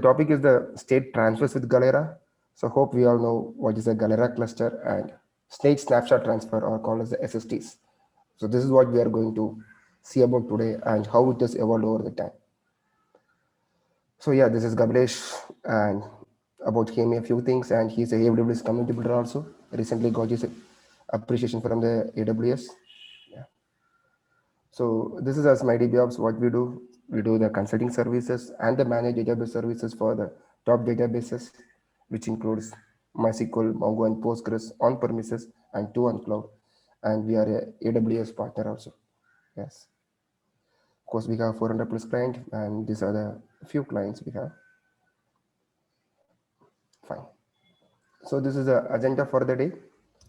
Topic is the state transfers with Galera. So hope we all know what is a Galera cluster and state snapshot transfer or called as the SSTs. So this is what we are going to see about today and how it has evolved over the time. So yeah, this is Gabrish and about him a few things, and he's a AWS community builder also. Recently got his appreciation from the AWS. Yeah. So this is as MyDBOps. What we do the consulting services and the managed database services for the top databases, which includes MySQL, Mongo, and Postgres on premises and two on cloud. And we are a AWS partner also. Yes. Of course, we have 400 plus client, and these are the few clients we have. Fine. So this is the agenda for the day.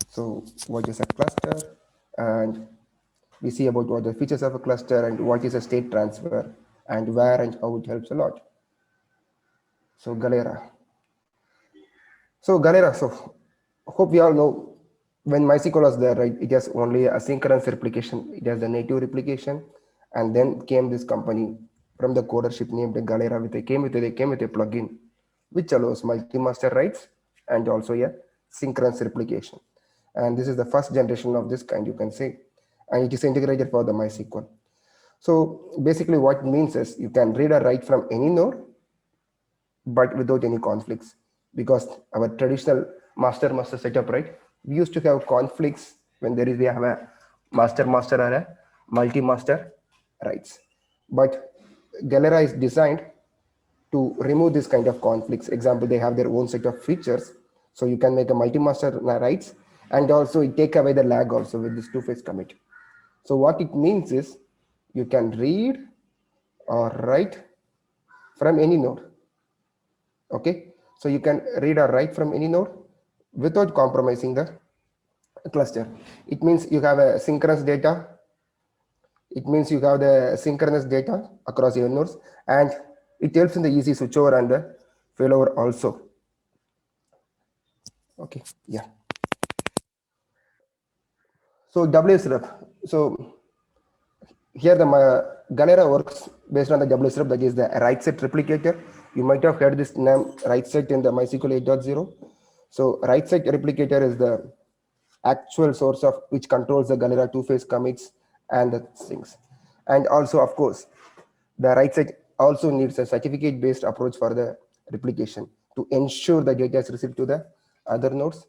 So what is a cluster, and we see about what the features of a cluster and what is a state transfer and where and how it helps a lot. So Galera. So Galera, so hope we all know when MySQL was there, right? It has only asynchronous replication. It has the native replication, and then came this company from the codership named Galera. They came with a plugin which allows multi-master writes and also a synchronous replication. And this is the first generation of this kind, you can say, and it is integrated for the MySQL. So basically, what it means is you can read or write from any node but without any conflicts, because our traditional master setup, right, we used to have conflicts when we have a master or a multi-master rights. But Galera is designed to remove this kind of conflicts. Example, they have their own set of features, so you can make a multi-master rights, and also it take away the lag also with this two-phase commit. So what it means is you can read or write from any node. Okay, so you can read or write from any node without compromising the cluster. It means you have a synchronous data. It means you have the synchronous data across your nodes, and it helps in the easy switchover and the failover also. Okay, yeah. So WSREP. So here the Galera works based on the WSREP, that is the write set replicator. You might have heard this name write set in the MySQL 8.0. So write set replicator is the actual source of which controls the Galera two-phase commits and the things. And also, of course, the write set also needs a certificate-based approach for the replication to ensure the data is received to the other nodes.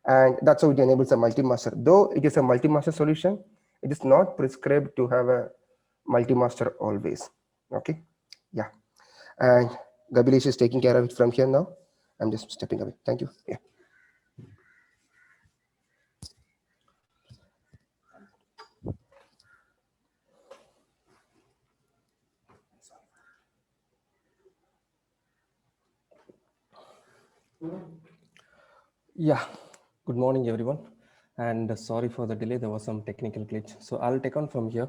And that's how it enables a multi-master. Though it is a multi-master solution, it is not prescribed to have a multi-master always. Okay, yeah. And Gabilesh is taking care of it from here now. I'm just stepping away. Thank you. Yeah. Yeah, good morning everyone, and sorry for the delay. There was some technical glitch, so I'll take on from here.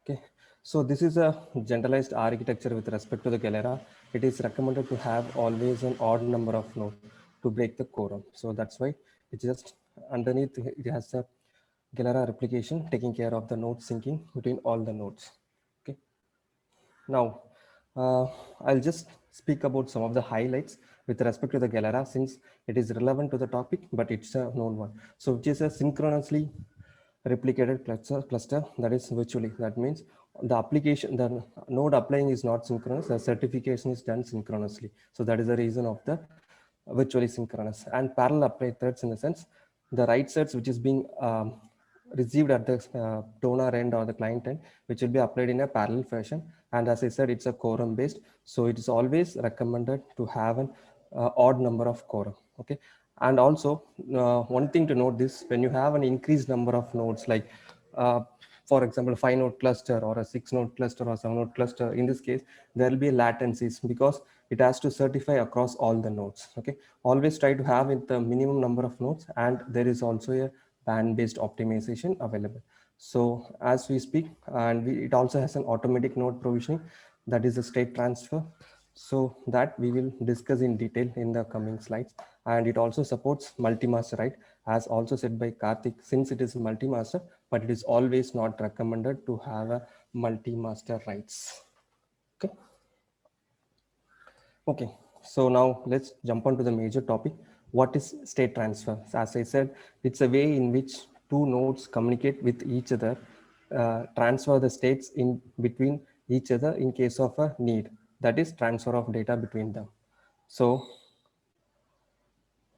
Okay, so this is a generalized architecture with respect to the Galera. It is recommended to have always an odd number of nodes to break the quorum. So that's why it's just underneath it has a Galera replication taking care of the node syncing between all the nodes. Okay, now I'll just speak about some of the highlights with respect to the Galera, since it is relevant to the topic, but it's a known one. So which is a synchronously replicated cluster that is virtually. That means the application, the node applying is not synchronous, the certification is done synchronously. So that is the reason of the virtually synchronous. And parallel apply threads, in the sense the write sets which is being received at the donor end or the client end, which will be applied in a parallel fashion. And as I said, it's a quorum based, so it is always recommended to have an odd number of quorum. Okay, and also one thing to note this: when you have an increased number of nodes, like for example 5 node cluster or a 6 node cluster or 7 node cluster, in this case there will be latencies because it has to certify across all the nodes. Okay, always try to have it the minimum number of nodes, and there is also a band based optimization available. So as we speak, and it also has an automatic node provisioning, that is a state transfer. So that we will discuss in detail in the coming slides. And it also supports multi-master, right? As also said by Karthik, since it is multi-master, but it is always not recommended to have a multi-master rights. Okay. Okay, so now let's jump on to the major topic. What is state transfer? So as I said, it's a way in which two nodes communicate with each other, transfer the states in between each other in case of a need. That is transfer of data between them. So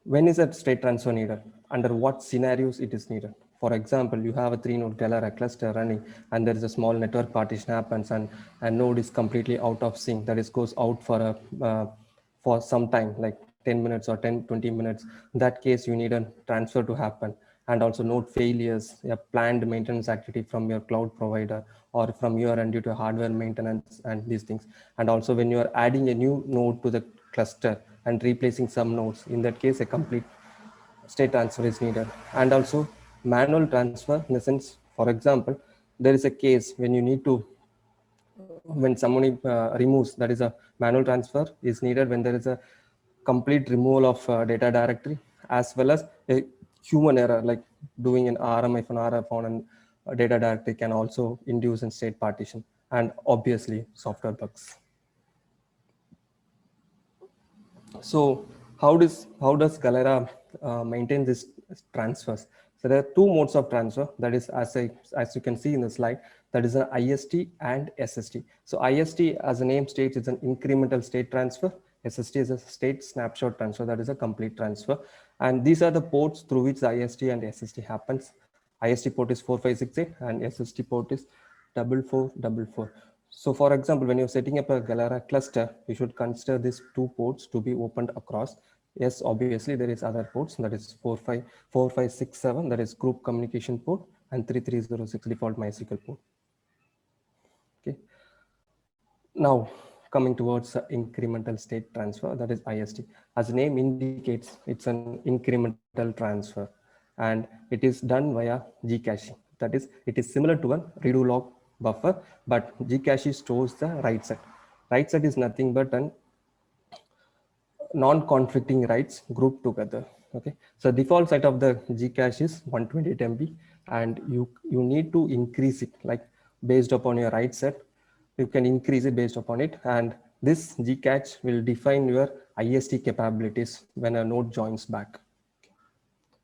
when is a state transfer needed? Under what scenarios it is needed? For example, you have a three-node Galera cluster running, and there is a small network partition happens, and a node is completely out of sync. That is goes out for some time, like 10 minutes or 10, 20 minutes. In that case, you need a transfer to happen. And also node failures, a planned maintenance activity from your cloud provider or from your end due to hardware maintenance and these things. And also when you are adding a new node to the cluster and replacing some nodes, in that case, a complete state transfer is needed. And also manual transfer in the sense, for example, there is a case when you need to, when somebody removes, that is a manual transfer is needed when there is a complete removal of data directory, as well as a human error, like doing an rm if an rf on a data directory can also induce in state partition, and obviously software bugs. So how does Galera maintain this transfers? So there are two modes of transfer. That is, as you can see in the slide, that is an IST and SST. So IST, as the name states, is an incremental state transfer. SST is a state snapshot transfer. That is a complete transfer. And these are the ports through which the IST and SST happens. IST port is 4568 and SST port is 4444. So for example, when you're setting up a Galera cluster, you should consider these two ports to be opened across. Yes, obviously there is other ports, that is 4567, that is group communication port, and 3306 default MySQL port. Okay. Now coming towards incremental state transfer, that is IST. As the name indicates, it's an incremental transfer, and it is done via Gcaching. That is, it is similar to a redo log buffer, but Gcache stores the write set. Write set is nothing but an non-conflicting writes grouped together. Okay, so default set of the Gcache is 128 MB, and you need to increase it, like based upon your write set. You can increase it based upon it, and this Gcache will define your IST capabilities when a node joins back.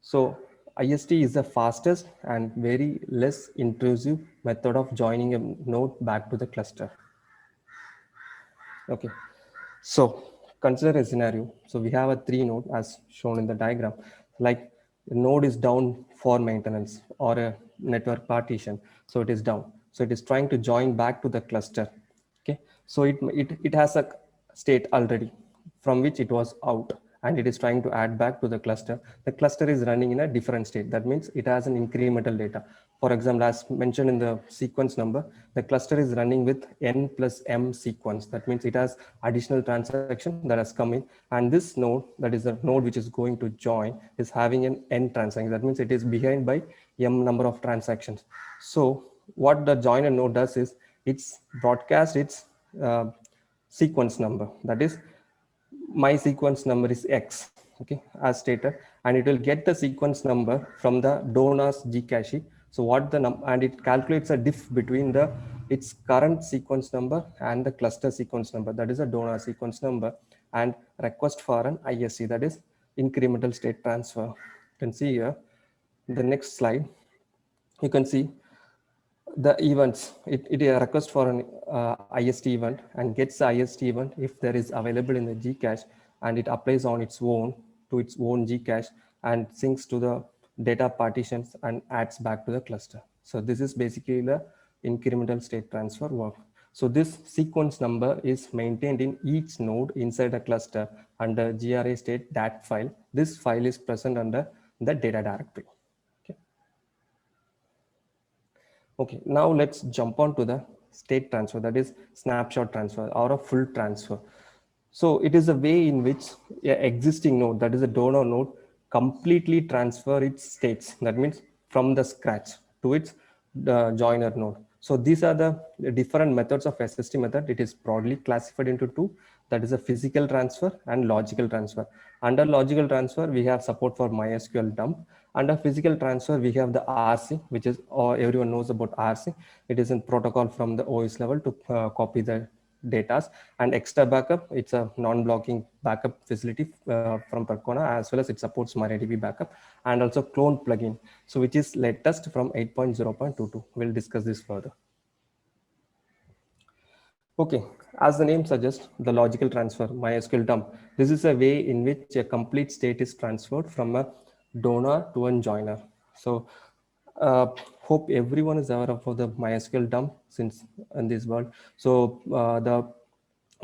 So IST is the fastest and very less intrusive method of joining a node back to the cluster. Okay, so consider a scenario. So we have a three node as shown in the diagram, like the node is down for maintenance or a network partition. So it is down. So it is trying to join back to the cluster. Okay, so it has a state already from which it was out, and it is trying to add back to the cluster. The cluster is running in a different state. That means it has an incremental data. For example, as mentioned in the sequence number, the cluster is running with n plus m sequence. That means it has additional transaction that has come in, and this node, that is the node which is going to join, is having an n transaction. That means it is behind by m number of transactions. So what the joiner node does is it's broadcast its sequence number. That is, my sequence number is X, okay, as stated, and it will get the sequence number from the donors Gcache. So what and it calculates a diff between its current sequence number and the cluster sequence number, that is a donor sequence number, and request for an ISC, that is incremental state transfer. You can see here the next slide. You can see the events. It a request for an IST event and gets the IST event if there is available in the Gcache, and it applies on its own to its own Gcache and syncs to the data partitions and adds back to the cluster. So this is basically the incremental state transfer work. So this sequence number is maintained in each node inside a cluster under GRA state dat file. This file is present under the data directory. Okay, now let's jump on to the state transfer, that is snapshot transfer or a full transfer. So it is a way in which an existing node, that is a donor node, completely transfer its states. That means from the scratch to its joiner node. So these are the different methods of SST method. It is broadly classified into two, that is a physical transfer and logical transfer. Under logical transfer, we have support for MySQL dump. Under physical transfer, we have the RC, which is, or everyone knows about RC. It is a protocol from the OS level to copy the data. And extra backup, it's a non-blocking backup facility from Percona, as well as it supports MariaDB backup, and also clone plugin, so which is latest from 8.0.22. We'll discuss this further. Okay, as the name suggests, the logical transfer, MySQL dump. This is a way in which a complete state is transferred from a donor to a joiner. So hope everyone is aware of the MySQL dump since in this world. So the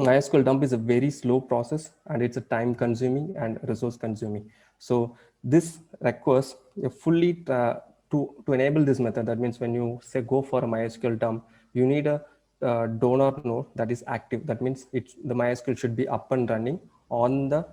MySQL dump is a very slow process, and it's a time consuming and resource consuming. So this requires a fully to enable this method. That means when you say go for a MySQL dump, you need a donor node that is active. That means the MySQL should be up and running on the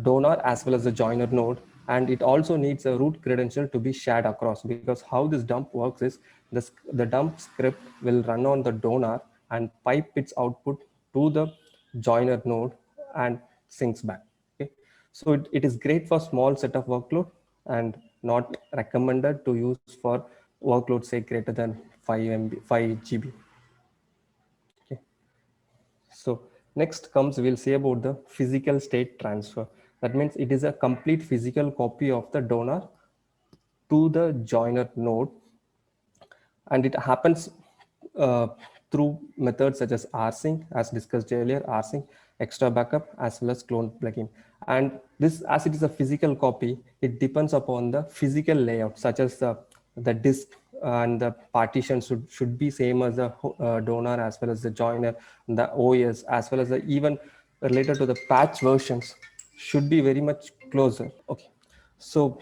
donor as well as the joiner node, and it also needs a root credential to be shared across, because how this dump works is the dump script will run on the donor and pipe its output to the joiner node and syncs back. Okay, so it is great for small set of workload and not recommended to use for workload say greater than 5 GB. Okay, so next comes, we'll say about the physical state transfer. That means it is a complete physical copy of the donor to the joiner node, and it happens uh, through methods such as rsync, as discussed earlier, rsync, extra backup, as well as clone plugin. And this, as it is a physical copy, it depends upon the physical layout, such as the disk and the partition should be same as the donor as well as the joiner, the OS, as well as the even related to the patch versions should be very much closer. Okay, so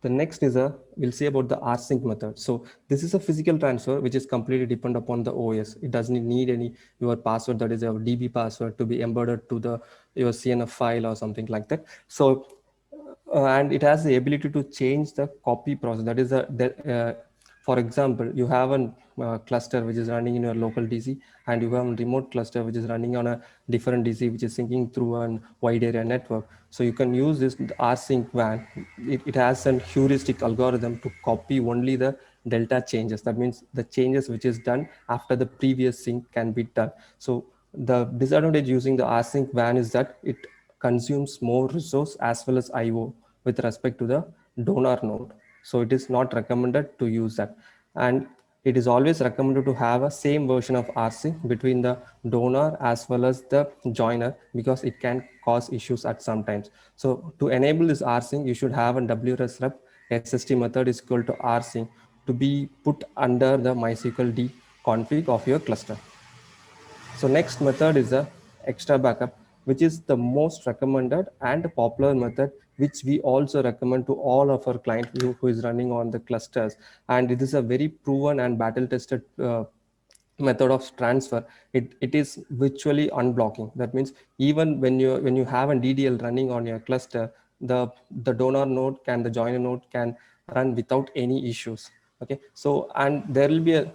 the next is we'll say about the rsync method. So this is a physical transfer which is completely dependent upon the OS. It doesn't need any your password, that is your DB password, to be embedded to the your CNF file or something like that. So and it has the ability to change the copy process. That is for example, you have a cluster which is running in your local DC, and you have a remote cluster which is running on a different DC which is syncing through a wide area network. So you can use this rsync WAN. It has a heuristic algorithm to copy only the delta changes. That means the changes which is done after the previous sync can be done. So the disadvantage using the rsync WAN is that it consumes more resource as well as IO with respect to the donor node. So it is not recommended to use that. And it is always recommended to have a same version of rsync between the donor as well as the joiner, because it can cause issues at some times. So to enable this rsync, you should have a wsrep SST method is equal to rsync to be put under the MySQL D config of your cluster. So next method is a extra backup, which is the most recommended and popular method, which we also recommend to all of our clients who is running on the clusters. And it is a very proven and battle tested method of transfer. It is virtually unblocking. That means even when you have a DDL running on your cluster, the donor node can, the joiner node can run without any issues. Okay, so and there will be a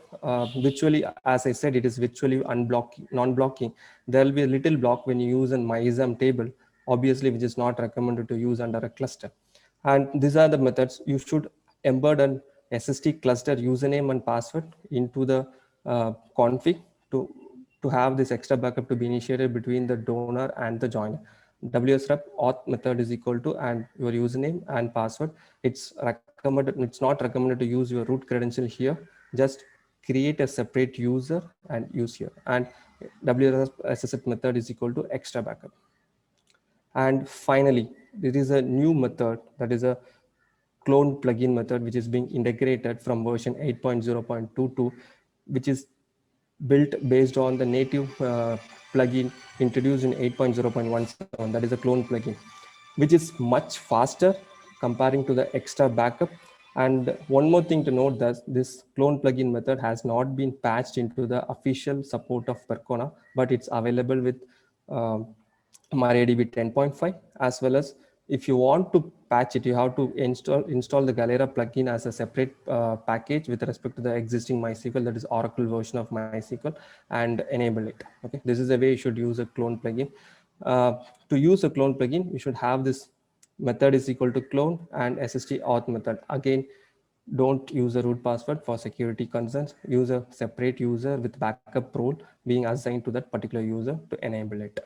virtually, as I said, it is virtually unblocking, non-blocking. There will be a little block when you use an MyISAM table, obviously, which is not recommended to use under a cluster. And these are the methods. You should embed an SST cluster username and password into the config to have this extra backup to be initiated between the donor and the joiner. WSREP auth method is equal to and your username and password. It's not recommended to use your root credential here. Just create a separate user and use here. And WSSF method is equal to extra backup. And finally, there is a new method, that is a clone plugin method, which is being integrated from version 8.0.22, which is built based on the native plugin introduced in 8.0.17. That is a clone plugin, which is much faster comparing to the extra backup. And one more thing to note, that this clone plugin method has not been patched into the official support of Percona, but it's available with MariaDB 10.5, as well as if you want to patch it, you have to install the Galera plugin as a separate package with respect to the existing MySQL, that is Oracle version of MySQL, and enable it. Okay, this is the way you should use a clone plugin. To use a clone plugin, you should have this method is equal to clone and SST auth method. Again, Don't use a root password for security concerns. Use a separate user with backup role being assigned to that particular user to enable it.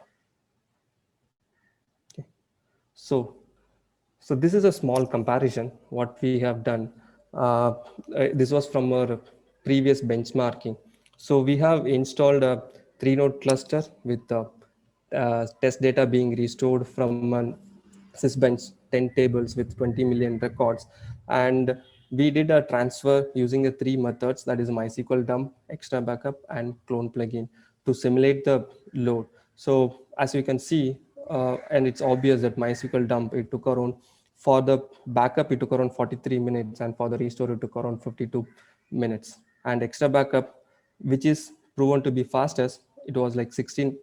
Okay. So, so this is a small comparison what we have done. This was from our previous benchmarking. So we have installed a 3-node cluster with the test data being restored from an Sysbench 10 tables with 20 million records. And we did a transfer using the three methods, that is MySQL dump, extra backup, and clone plugin to simulate the load. So as you can see, and it's obvious that MySQL dump, it took around, for the backup, it took around 43 minutes, and for the restore, it took around 52 minutes. And extra backup, which is proven to be fastest, it was like 16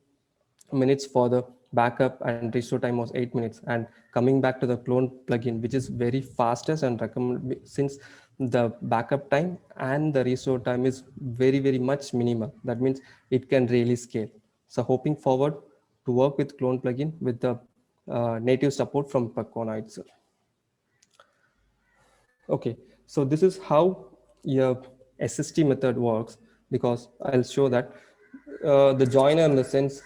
minutes for the backup, and restore time was 8 minutes. And coming back to the clone plugin, which is very fastest and recommend, since the backup time and the restore time is very, very much minimal, that means it can really scale. So hoping forward to work with clone plugin with the native support from Percona itself. Okay, so this is how your SST method works, because I'll show that the joiner, in the sense,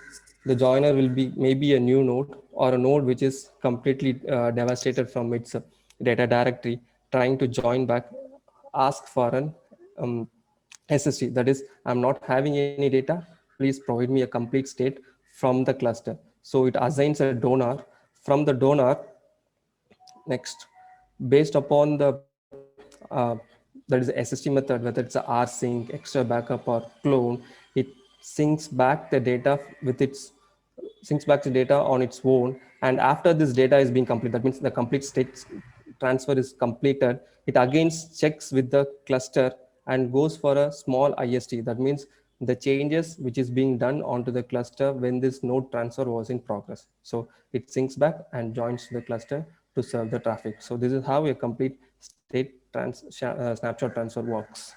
the joiner will be maybe a new node or a node which is completely devastated from its data directory, trying to join back, ask for an SST, that is, I'm not having any data, please provide me a complete state from the cluster. So it assigns a donor. From the donor, next, based upon the that is the SST method, whether it's a rsync, extra backup, or clone, it syncs back the data with its syncs back the data on its own. And after this data is being complete, that means the complete state transfer is completed, it again checks with the cluster and goes for a small ist, that means the changes which is being done onto the cluster when this node transfer was in progress. So it syncs back and joins the cluster to serve the traffic. So this is how a complete state snapshot transfer works.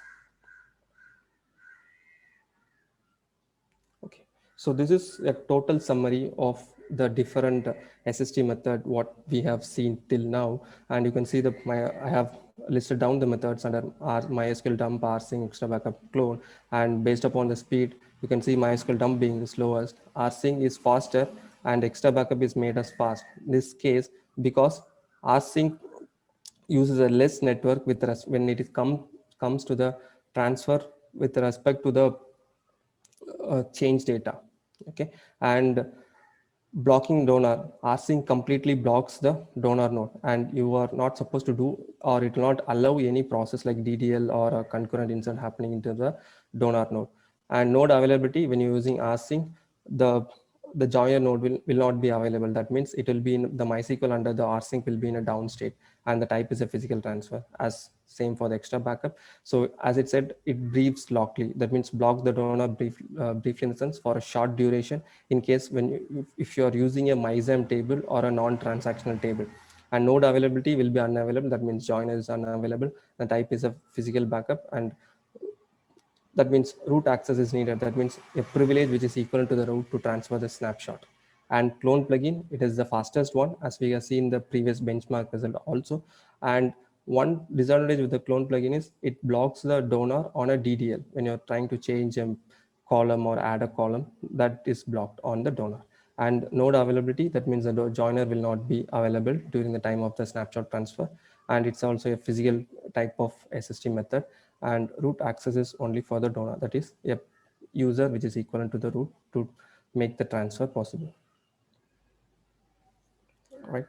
Okay, so this is a total summary of the different SST method what we have seen till now. And you can see that I have listed down the methods under MySQL dump, rsync, extra backup, clone. And based upon the speed, you can see MySQL dump being the slowest, rsync is faster, and extra backup is made as fast. In this case, because rsync uses a less network with when it is comes to the transfer with respect to the change data. Okay, and blocking donor, rsync completely blocks the donor node, and you are not supposed to do, or it will not allow any process like ddl or a concurrent insert happening into the donor node. And node availability, when you're using rsync, the joiner node will not be available. That means it will be in the MySQL under the rsync will be in a down state, and the type is a physical transfer, as same for the extra backup. So as it said, it briefs locally, that means blocks the donor briefly in the sense for a short duration, in case when if you are using a MyXAM table or a non-transactional table. And node availability will be unavailable, that means joiner is unavailable, the type is a physical backup, and that means root access is needed, that means a privilege which is equal to the root to transfer the snapshot. And clone plugin, it is the fastest one, as we have seen the previous benchmark result also. And one disadvantage with the clone plugin is it blocks the donor on a ddl. When you're trying to change a column or add a column, that is blocked on the donor. And node availability, that means the joiner will not be available during the time of the snapshot transfer. And it's also a physical type of SST method. And root access is only for the donor, that is a user which is equivalent to the root to make the transfer possible. Right,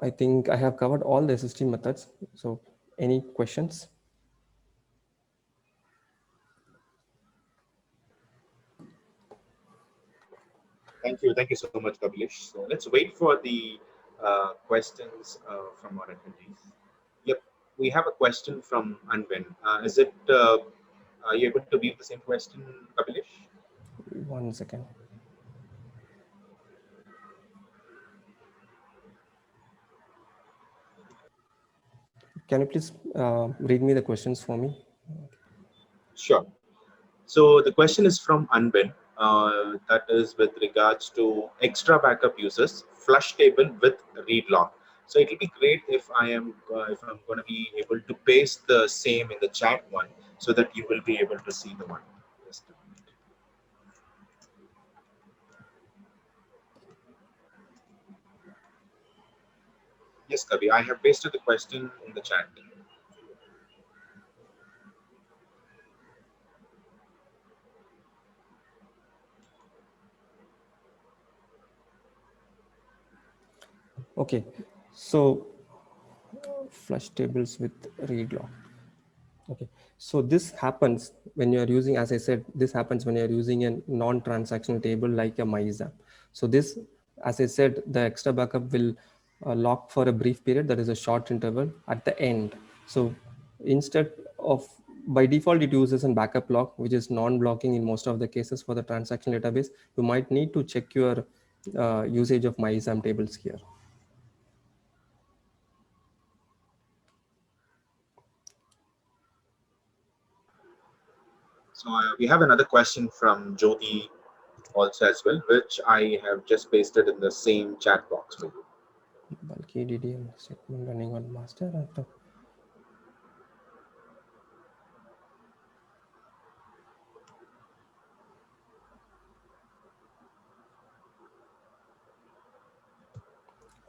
I think I have covered all the SST methods. So any questions? Thank you so much, Kapilesh. So let's wait for the questions from our attendees. Yep, we have a question from Anvin. Is it? Are you able to view the same question, Kapilesh? 1 second. Can you please read me the questions for me? Sure. So the question is from Anvin. That is with regards to extra backup users, flush table with read log. So it will be great if I'm going to be able to paste the same in the chat one, so that you will be able to see the one. Just a minute. Yes, Kavi, I have pasted the question in the chat. Okay, so flush tables with read log. Okay, so this happens when you are using, as I said, this happens when you are using a non-transactional table like a MyZap. So this, as I said, the extra backup will lock for a brief period, that is a short interval at the end. So instead of, by default, it uses a backup lock, which is non-blocking in most of the cases for the transactional database. You might need to check your usage of MyZam tables here. So we have another question from Jyoti also as well, which I have just pasted in the same chat box for you. Bulky DDL statement running on master.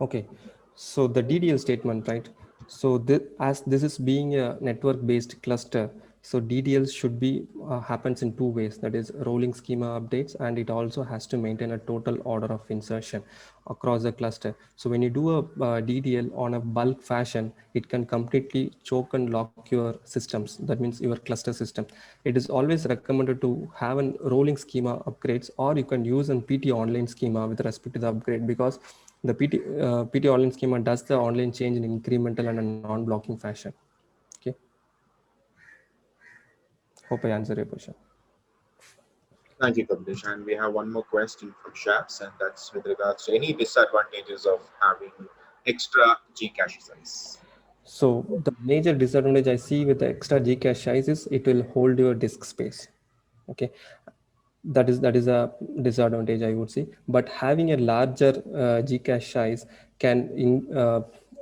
Okay, so the DDL statement, right? So as this is being a network-based cluster, so DDL should be happens in two ways. That is rolling schema updates, and it also has to maintain a total order of insertion across the cluster. So when you do a DDL on a bulk fashion, it can completely choke and lock your systems. That means your cluster system. It is always recommended to have a rolling schema upgrades, or you can use a PT online schema with respect to the upgrade, because the PT online schema does the online change in incremental and a non-blocking fashion. Okay. Hope I answered your question. Thank you, Kamlesh. And we have one more question from Shaps, and that's with regards to any disadvantages of having extra Gcache size. So the major disadvantage I see with the extra Gcache size is it will hold your disk space. Okay, that is a disadvantage, I would say. But having a larger Gcache size can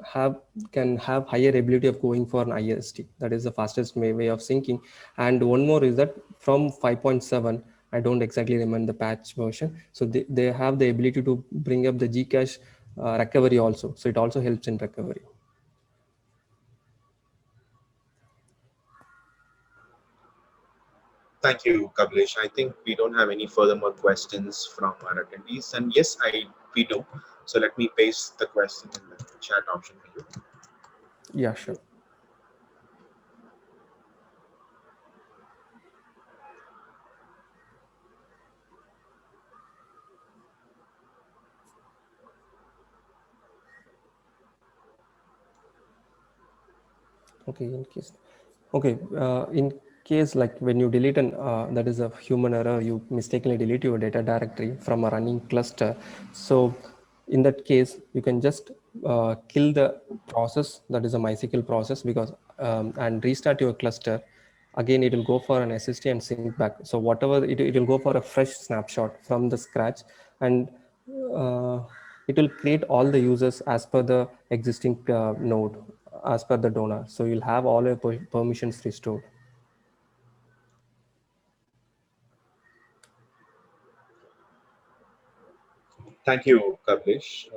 have higher ability of going for an IST. That is the fastest way of syncing. And one more is that from 5.7, I don't exactly remember the patch version, so they have the ability to bring up the Gcache recovery also, so it also helps in recovery. Thank you, Kamlesh. I think we don't have any further more questions from our attendees. And yes, we do. So let me paste the question in the chat option for you. Yeah, sure. Okay, in case like when you delete that is a human error, you mistakenly delete your data directory from a running cluster. So in that case, you can just kill the process, that is a MySQL process, because and restart your cluster. Again, it will go for an SSD and sync back. So whatever it will go for a fresh snapshot from the scratch, and uh, it will create all the users as per the existing node, as per the donor. So you'll have all your permissions restored. Thank you, Kamlesh.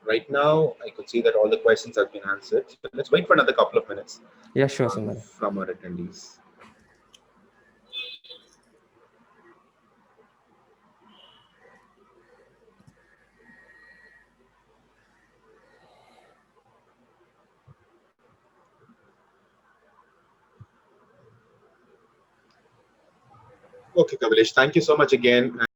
Right now, I could see that all the questions have been answered. So let's wait for another couple of minutes Yeah, sure, Sundar. from our attendees. Okay, Kamlesh, thank you so much again.